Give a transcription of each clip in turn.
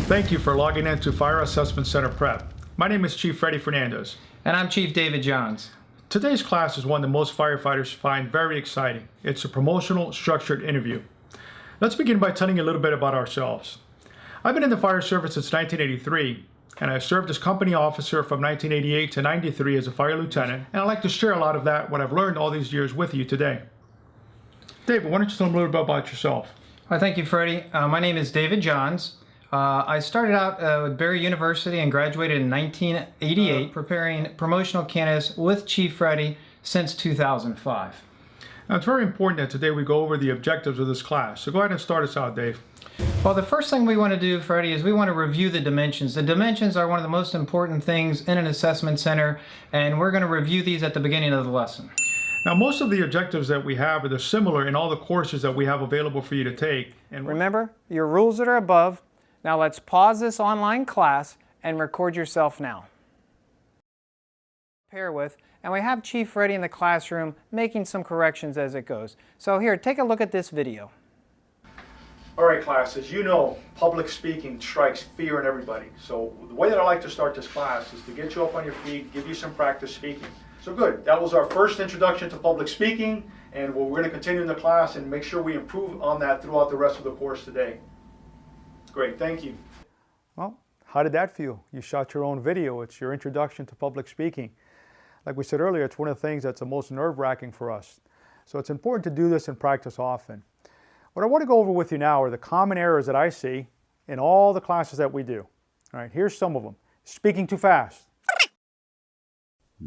Thank you for logging in to Fire Assessment Center Prep. My name is Chief Freddie Fernandez. And I'm Chief David Johns. Today's class is one that most firefighters find very exciting. It's a promotional, structured interview. Let's begin by telling you a little bit about ourselves. I've been in the fire service since 1983, and I served as company officer from 1988 to 93 as a fire lieutenant, and I'd like to share a lot of that, what I've learned all these years with you today. David, why don't you tell them a little bit about yourself? Well, thank you, Freddie. My name is David Johns. I started out with Barry University and graduated in 1988, preparing promotional candidates with Chief Freddie since 2005. Now, it's very important that today we go over the objectives of this class. So go ahead and start us out, Dave. Well, the first thing we want to do, Freddie, is we want to review the dimensions. The dimensions are one of the most important things in an assessment center, and we're going to review these at the beginning of the lesson. Now, most of the objectives that we have are similar in all the courses that we have available for you to take. And remember, your rules that are above. Now let's pause this online class and record yourself now. Pair with, and we have Chief Freddie in the classroom making some corrections as it goes. So here, take a look at this video. All right, class, as you know, public speaking strikes fear in everybody. So the way that I like to start this class is to get you up on your feet, give you some practice speaking. So good, that was our first introduction to public speaking, and we're going to continue in the class and make sure we improve on that throughout the rest of the course today. Great, thank you. Well, how did that feel? You shot your own video. It's your introduction to public speaking. Like we said earlier, it's one of the things that's the most nerve-wracking for us. So it's important to do this and practice often. What I want to go over with you now are the common errors that I see in all the classes that we do. All right, here's some of them. Speaking too fast.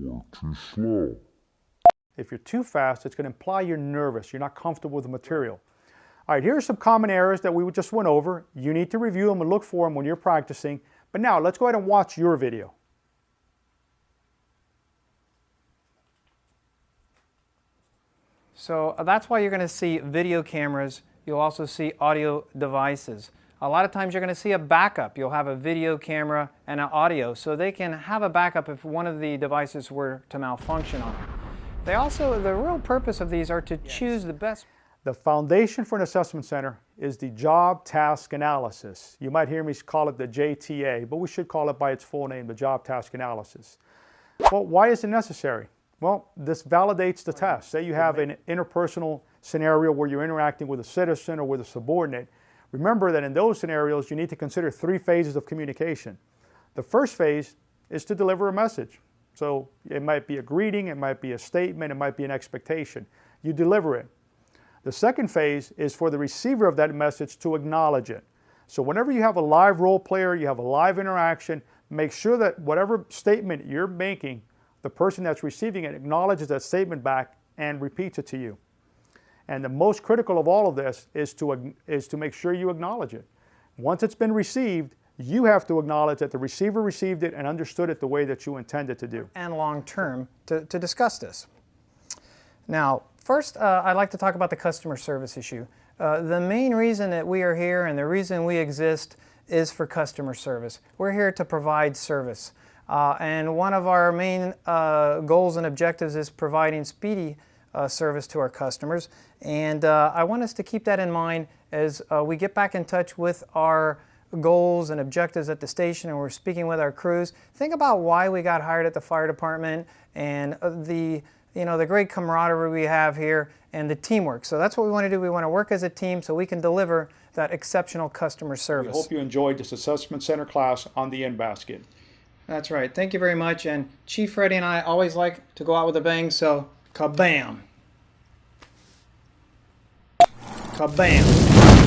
Or too slow. If you're too fast, it's going to imply you're nervous, you're not comfortable with the material. All right, here are some common errors that we just went over. You need to review them and look for them when you're practicing. But now, let's go ahead and watch your video. So that's why you're going to see video cameras. You'll also see audio devices. A lot of times you're going to see a backup. You'll have a video camera and an audio, so they can have a backup if one of the devices were to malfunction on them. They also, the real purpose of these are to choose the best. The foundation for an assessment center is the job task analysis. You might hear me call it the JTA, but we should call it by its full name, the job task analysis. Well, why is it necessary? Well, this validates the test. Say you have an interpersonal scenario where you're interacting with a citizen or with a subordinate. Remember that in those scenarios, you need to consider 3 phases of communication. The first phase is to deliver a message. So it might be a greeting, it might be a statement, it might be an expectation. You deliver it. The second phase is for the receiver of that message to acknowledge it. So whenever you have a live role player, you have a live interaction, make sure that whatever statement you're making, the person that's receiving it acknowledges that statement back and repeats it to you. And the most critical of all of this is to make sure you acknowledge it. Once it's been received, you have to acknowledge that the receiver received it and understood it the way that you intended to do. And long term to discuss this. Now, first, I'd like to talk about the customer service issue. The main reason that we are here and the reason we exist is for customer service. We're here to provide service. And one of our main goals and objectives is providing speedy service to our customers. And I want us to keep that in mind as we get back in touch with our goals and objectives at the station and we're speaking with our crews. Think about why we got hired at the fire department and the great camaraderie we have here and the teamwork. So that's what we want to do. We want to work as a team so we can deliver that exceptional customer service. We hope you enjoyed this assessment center class on the in-basket. That's right. Thank you very much. And Chief Freddie and I always like to go out with a bang, so kabam. Kabam.